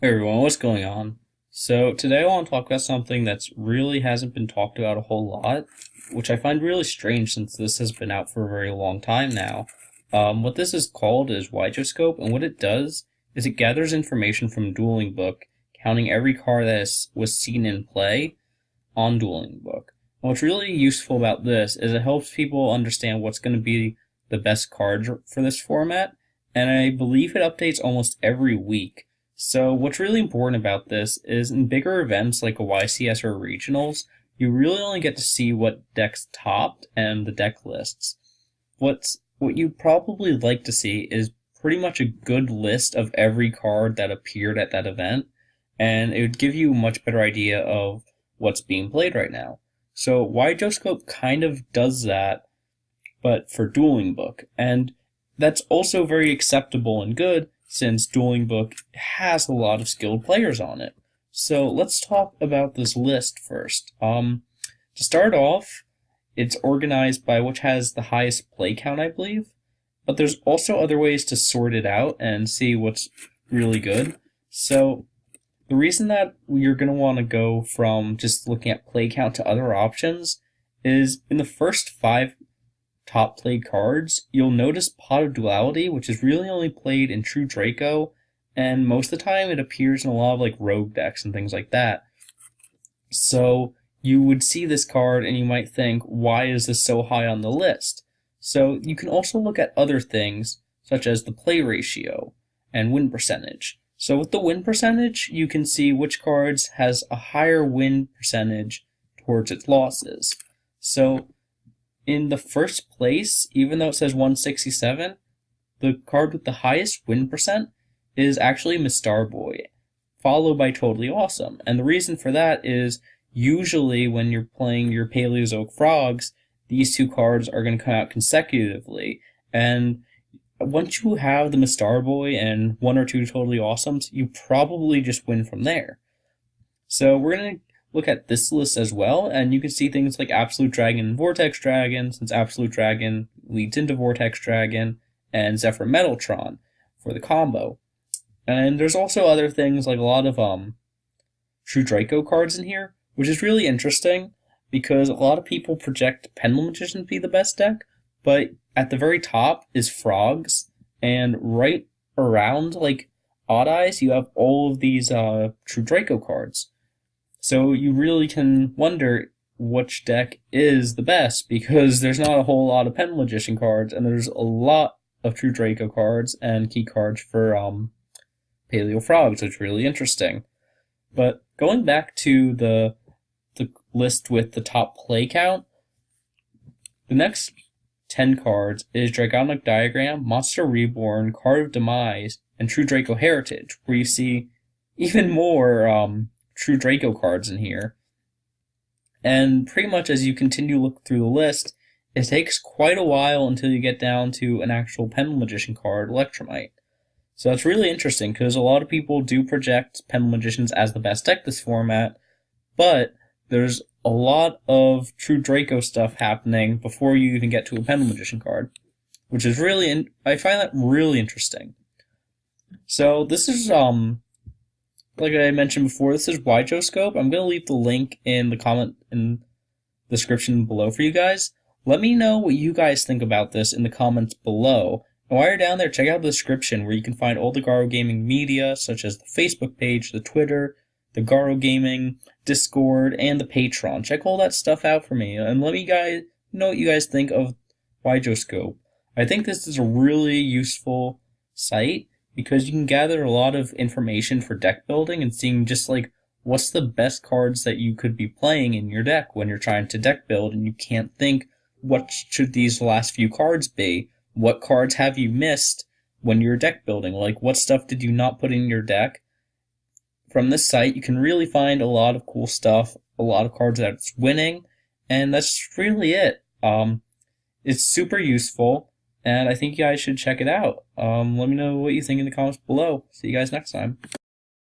Hey everyone, what's going on? So today I want to talk about something that's really hasn't been talked about a whole lot, which I find really strange since this has been out for a very long time now. What this is called is YgoScope, and what it does is it gathers information from Dueling Book, counting every card was seen in play on Dueling Book. And what's really useful about this is it helps people understand what's going to be the best cards for this format, and I believe it updates almost every week. So what's really important about this is in bigger events like a YCS or regionals, you really only get to see what decks topped and the deck lists. What you'd probably like to see is pretty much a good list of every card that appeared at that event, and it would give you a much better idea of what's being played right now. So YgoScope kind of does that, but for Dueling Book, and that's also very acceptable and good since Dueling Book has a lot of skilled players on it. So let's talk about this list first. To start off, it's organized by which has the highest play count, I believe, but there's also other ways to sort it out and see what's really good. So the reason that you're going to want to go from just looking at play count to other options is in the first 5 top played cards, you'll notice Pot of Duality, which is really only played in True Draco, and most of the time it appears in a lot of like rogue decks and things like that. So you would see this card and you might think, why is this so high on the list? So you can also look at other things, such as the play ratio and win percentage. So with the win percentage, you can see which cards has a higher win percentage towards its losses. So in the first place, even though it says 167, the card with the highest win percent is actually Miss Starboy, followed by Totally Awesome. And the reason for that is usually when you're playing your Paleozoic Frogs, these two cards are going to come out consecutively. And once you have the Miss Starboy and 1 or 2 Totally Awesomes, you probably just win from there. So we're going to look at this list as well, and you can see things like Absolute Dragon and Vortex Dragon, since Absolute Dragon leads into Vortex Dragon, and Zephyr Metaltron for the combo. And there's also other things like a lot of True Draco cards in here, which is really interesting because a lot of people project Pendulum Magician to be the best deck, but at the very top is Frogs, and right around like Odd Eyes you have all of these True Draco cards. So you really can wonder which deck is the best, because there's not a whole lot of Pendulum Magician cards, and there's a lot of True Draco cards and key cards for Paleo Frogs, which is really interesting. But going back to the list with the top play count, the next 10 cards is Dragonic Diagram, Monster Reborn, Card of Demise, and True Draco Heritage, where you see even more True Draco cards in here. And pretty much as you continue to look through the list, it takes quite a while until you get down to an actual Pendulum Magician card, Electromite. So that's really interesting because a lot of people do project Pendulum Magicians as the best deck this format, but there's a lot of True Draco stuff happening before you even get to a Pendulum Magician card, which is really, I find that really interesting. So this is like I mentioned before, this is YgoScope. I'm going to leave the link in the comment in the description below for you guys. Let me know what you guys think about this in the comments below. And while you're down there, check out the description where you can find all the Garo Gaming media, such as the Facebook page, the Twitter, the Garo Gaming, Discord, and the Patreon. Check all that stuff out for me, and let me know what you guys think of YgoScope. I think this is a really useful site, because you can gather a lot of information for deck building and seeing just like what's the best cards that you could be playing in your deck when you're trying to deck build and you can't think what should these last few cards be, what cards have you missed when you're deck building, like what stuff did you not put in your deck. From this site you can really find a lot of cool stuff, a lot of cards that's winning, and that's really it. It's super useful, and I think you guys should check it out. Let me know what you think in the comments below. See you guys next time.